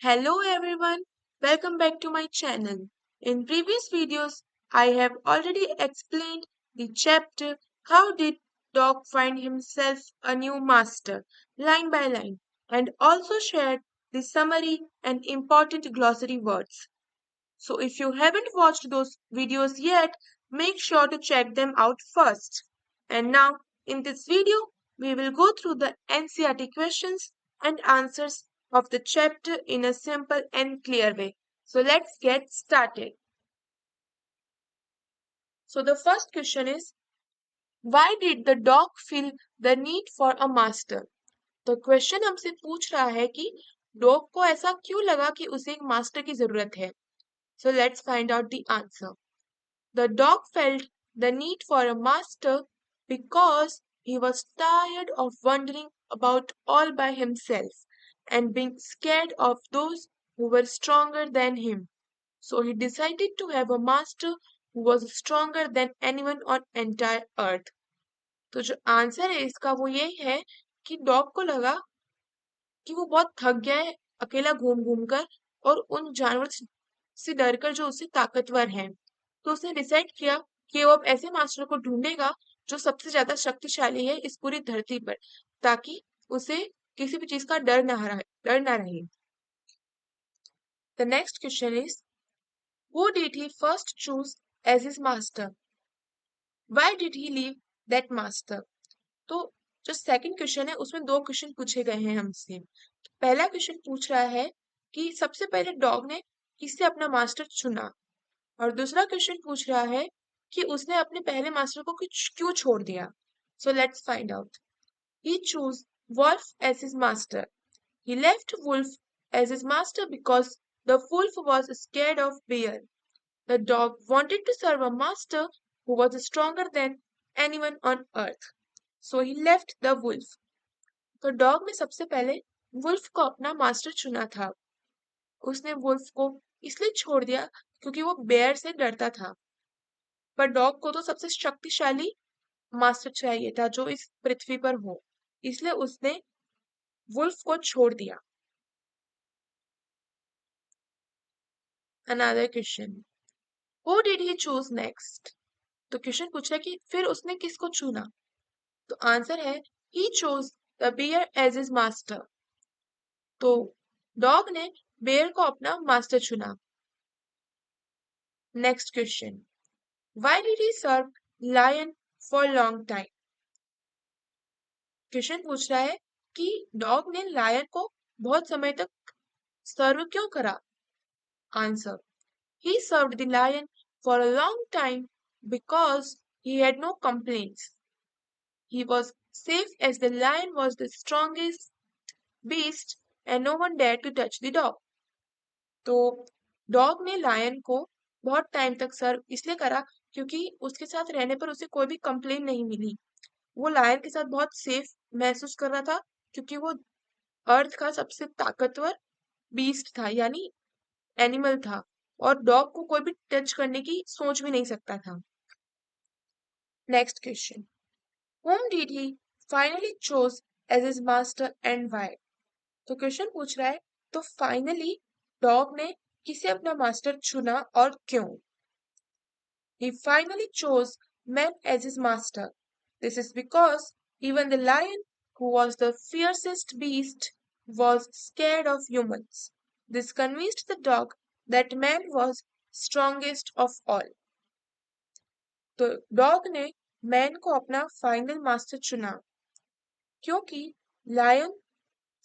Hello everyone, welcome back to my channel. In previous videos, I have already explained the chapter How did Dog find himself a new master, line by line, and also shared the summary and important glossary words. So if you haven't watched those videos yet, make sure to check them out first. And now, in this video, we will go through the NCERT questions and answers of the chapter in a simple and clear way. So let's get started. So the first question is, why did the dog feel the need for a master? तो question हमसे पूछ रहा है कि dog को ऐसा क्यों लगा कि उसे एक मास्टर की जरूरत है. So let's find out the answer. The dog felt the need for a master because he was tired of wandering about all by himself and being scared of those who were stronger than him. So he decided to have a master who was stronger than anyone on entire earth. तो जो answer है इसका वो यही है कि dog को लगा कि वो बहुत थक गया है अकेला घूम घूम कर और उन जानवर से डरकर जो उससे ताकतवर हैं. तो उसने डिसाइड किया कि वो अब ऐसे मास्टर को ढूंढेगा जो सबसे ज्यादा शक्तिशाली है इस पूरी धरती पर, ताकि उसे किसी भी चीज का डर ना रहे. The next question is, who did he first choose as his master? Why did he leave that master? तो जो सेकंड क्वेश्चन है उसमें दो क्वेश्चन पूछे गए हैं हमसे. पहला क्वेश्चन पूछ रहा है कि सबसे पहले डॉग ने किससे अपना मास्टर चुना, और दूसरा क्वेश्चन पूछ रहा है कि उसने अपने पहले मास्टर को क्यों छोड़ दिया. So let's find out. He chose Wolf as his master. He left Wolf as his master because the wolf was scared of bear. The dog wanted to serve a master who was stronger than anyone on earth. So he left the wolf. तो dog ने सबसे पहले wolf को अपना master चुना था. उसने wolf को इसलिए छोड़ दिया क्योंकि वो बेयर से डरता था. पर डॉग को तो सबसे शक्तिशाली मास्टर चाहिए था जो इस पृथ्वी पर हो, इसलिए उसने वुल्फ को छोड़ दिया. Another question, who did he choose next? तो क्वेश्चन पूछ रहा है कि फिर उसने किसको चुना. तो आंसर है he chose the bear as his master. तो डॉग ने बेयर को अपना मास्टर चुना. Next question, why did he serve lion for long time? Question पूछ रहा है कि डॉग ने लायन को बहुत समय तक सर्व क्यों करा. Answer, he served the lion for a long time because he had no complaints. He was safe as the lion was the strongest beast and no one dared to touch the dog. तो dog ने lion को बहुत time तक सर्व इसलिए करा क्योंकि उसके साथ रहने पर उसे कोई भी कंप्लेन नहीं मिली. वो लायन के साथ बहुत सेफ महसूस कर रहा था क्योंकि वो अर्थ का सबसे ताकतवर बीस्ट था, यानी एनिमल था, और डॉग को कोई भी टच करने की सोच भी नहीं सकता था. Next question, whom did he finally chose as his master and why? तो क्वेश्चन पूछ रहा है तो फाइनली डॉग ने किसे अपना मास्टर चुना और क्यों. He finally chose man as his master. This is because even the lion, who was the fiercest beast, was scared of humans. This convinced the dog that man was strongest of all. तो dog ने man को अपना final master चुना क्योंकि lion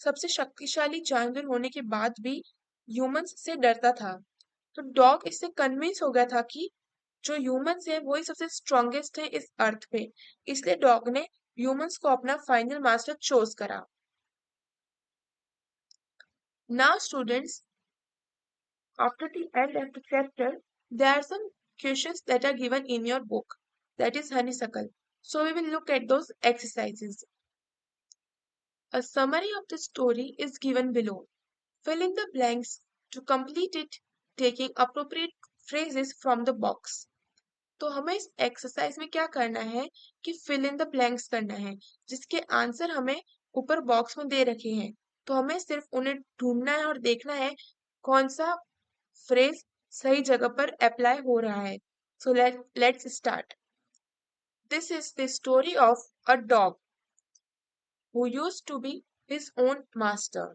सबसे शक्तिशाली जानवर होने के बाद भी ह्यूमंस से डरता था. तो डॉग इससे कन्विंस हो गया था कि जो ह्यूमंस है वही सबसे स्ट्रॉन्गेस्ट है इस अर्थ पे, इसलिए डॉग ने ह्यूमंस को अपना फाइनल मास्टर चूज करा. Now students, after the end of the chapter, there are some questions that are given in your book, that is honeysuckle. So we will look at those exercises. A summary of the story is given below. Fill in the blanks to complete it, taking appropriate phrases from the box. तो हमें इस exercise में क्या करना है कि fill in the blanks करना है, जिसके आंसर हमें ऊपर बॉक्स में दे रखे हैं. तो हमें सिर्फ उन्हें ढूंढना है और देखना है कौन सा फ्रेज सही जगह पर अप्लाई हो रहा है. So let's start. This is the story of a dog who used to be his own master.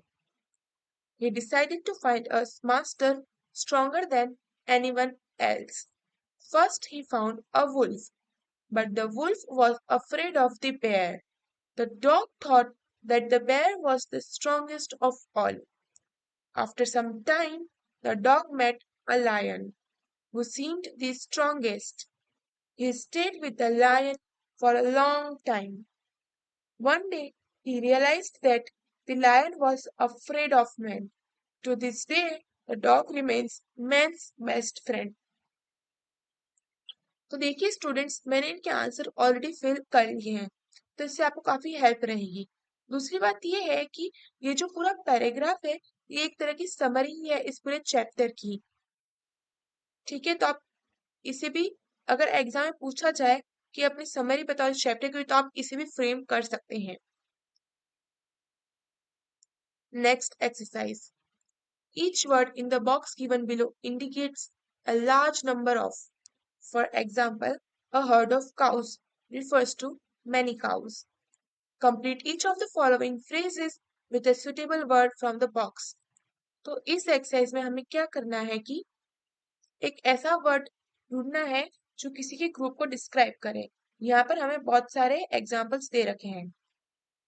He decided to find a master stronger than anyone else. First, he found a wolf, but the wolf was afraid of the bear. The dog thought that the bear was the strongest of all. After some time, the dog met a lion, who seemed the strongest. He stayed with the lion for a long time. One day, he realized that the lion was afraid of men. To this day, the dog remains man's best friend. तो देखिए students, मैंने इनके answer already fill कर लिए हैं, तो इससे आपको काफी हेल्प रहेगी. दूसरी बात ये है कि ये जो पूरा पैराग्राफ है, ये एक तरह की समरी है इस पूरे चैप्टर की. ठीक है, तो आप इसे भी, अगर एग्जाम में पूछा जाए कि अपनी समरी बताओ इस चैप्टर की, तो आप इसे भी फ्रेम कर सकते हैं. Next exercise. Each word in the box given below indicates a large number of. For example, a herd of cows refers to many cows. Complete each of the following phrases with a suitable word from the box. तो इस exercise में हमें क्या करना है कि एक ऐसा वर्ड ढूंढना है जो किसी के ग्रुप को डिस्क्राइब करे. यहाँ पर हमें बहुत सारे एग्जाम्पल्स दे रखे हैं.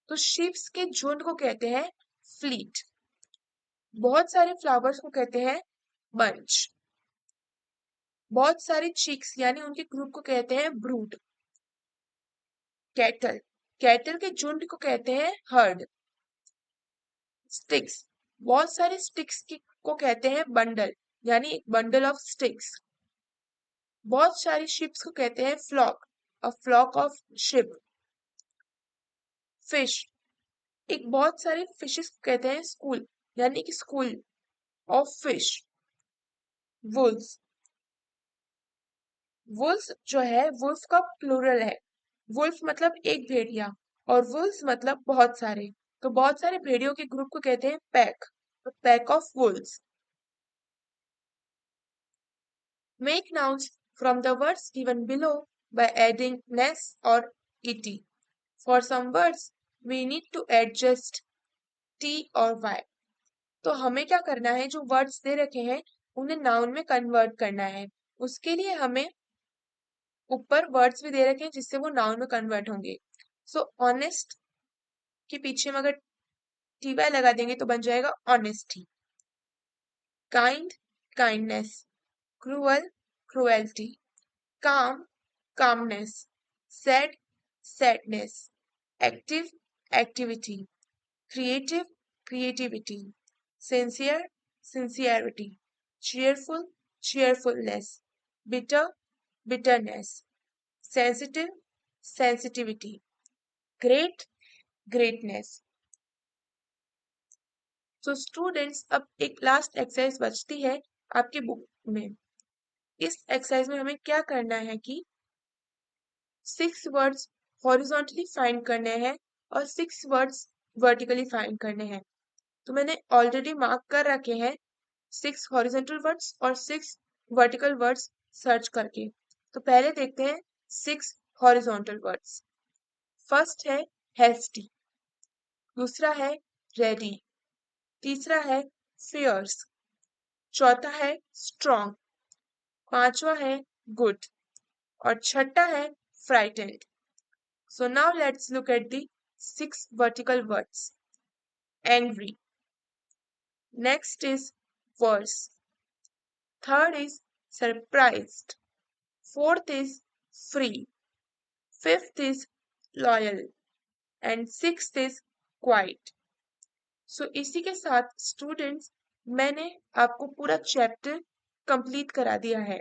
तो शिप्स के झुंड को कहते हैं फ्लीट. बहुत सारे फ्लावर्स को कहते हैं बंच. बहुत सारे चिक्स यानी उनके ग्रुप को कहते हैं ब्रूड. कैटल, कैटल के झुंड को कहते हैं हर्ड. स्टिक्स, बहुत सारे स्टिक्स को कहते हैं बंडल यानी एक बंडल ऑफ स्टिक्स. बहुत सारी शिप्स को कहते हैं flock, a flock of ship. Fish, एक बहुत सारे फिशेस को कहते हैं स्कूल यानी कि school of fish. Wolves, Wolves जो है वुल्फ का प्लूरल है. वुल्फ मतलब एक भेड़िया और वुल्स मतलब बहुत सारे. तो बहुत सारे भेड़ियों के ग्रुप को कहते हैं pack, pack of Wolves. Make nouns from the words given below by adding ness or et. For some words, we need to add just t or y. तो हमें क्या करना है, जो वर्ड्स दे रखे हैं उन्हें नाउन में कन्वर्ट करना है. उसके लिए हमें ऊपर वर्ड्स भी दे रखे हैं जिससे वो नाउन में कन्वर्ट होंगे. सो ऑनेस्ट के पीछे में अगर टी वाई लगा देंगे तो बन जाएगा honesty. Kind, kindness. Cruel, cruelty. calm, calmness. Sad, sadness. Active, activity. Creative, creativity. Sincere, sincerity. Cheerful, cheerfulness. Bitter, bitterness. Sensitive, sensitivity. Great, greatness. तो स्टूडेंट्स, अब एक लास्ट एक्सरसाइज बचती है आपकी बुक में. इस एक्सरसाइज में हमें क्या करना है कि 6 वर्ड्स हॉरिजॉन्टली फाइंड करने हैं और 6 वर्ड्स वर्टिकली फाइंड करने हैं. तो मैंने ऑलरेडी मार्क कर रखे हैं 6 हॉरिजॉन्टल वर्ड्स और 6 वर्टिकल वर्ड्स सर्च करके. तो पहले देखते हैं 6 हॉरिजॉन्टल वर्ड्स. फर्स्ट है हेस्टी, दूसरा है रेडी, तीसरा है फियर्स, चौथा है स्ट्रॉन्ग, पांचवा है गुड और छठा है frightened. So now let's look at the 6 vertical words. Angry. Next is worse. Third is surprised. Fourth is free. Fifth is loyal. And sixth is quiet. So इसी के साथ स्टूडेंट्स, मैंने आपको पूरा चैप्टर कंप्लीट करा दिया है.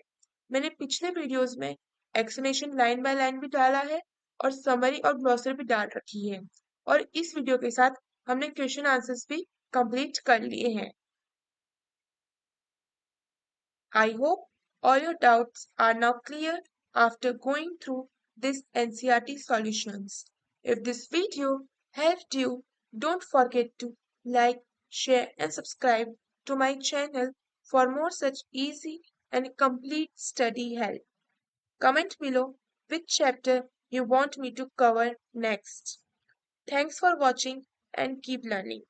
मैंने पिछले वीडियोस में एक्सप्लेनेशन लाइन बाय लाइन भी डाला है और समरी और ग्लॉसरी भी डाल रखी है. और इस वीडियो के साथ हमने क्वेश्चन आंसर्स भी कंप्लीट कर लिए हैं. I hope all your doubts are now clear after going through this NCERT solutions. If this video helped you, don't forget to like, share, and subscribe to my channel for more such easy and complete study help. Comment below which chapter you want me to cover next. Thanks for watching and keep learning.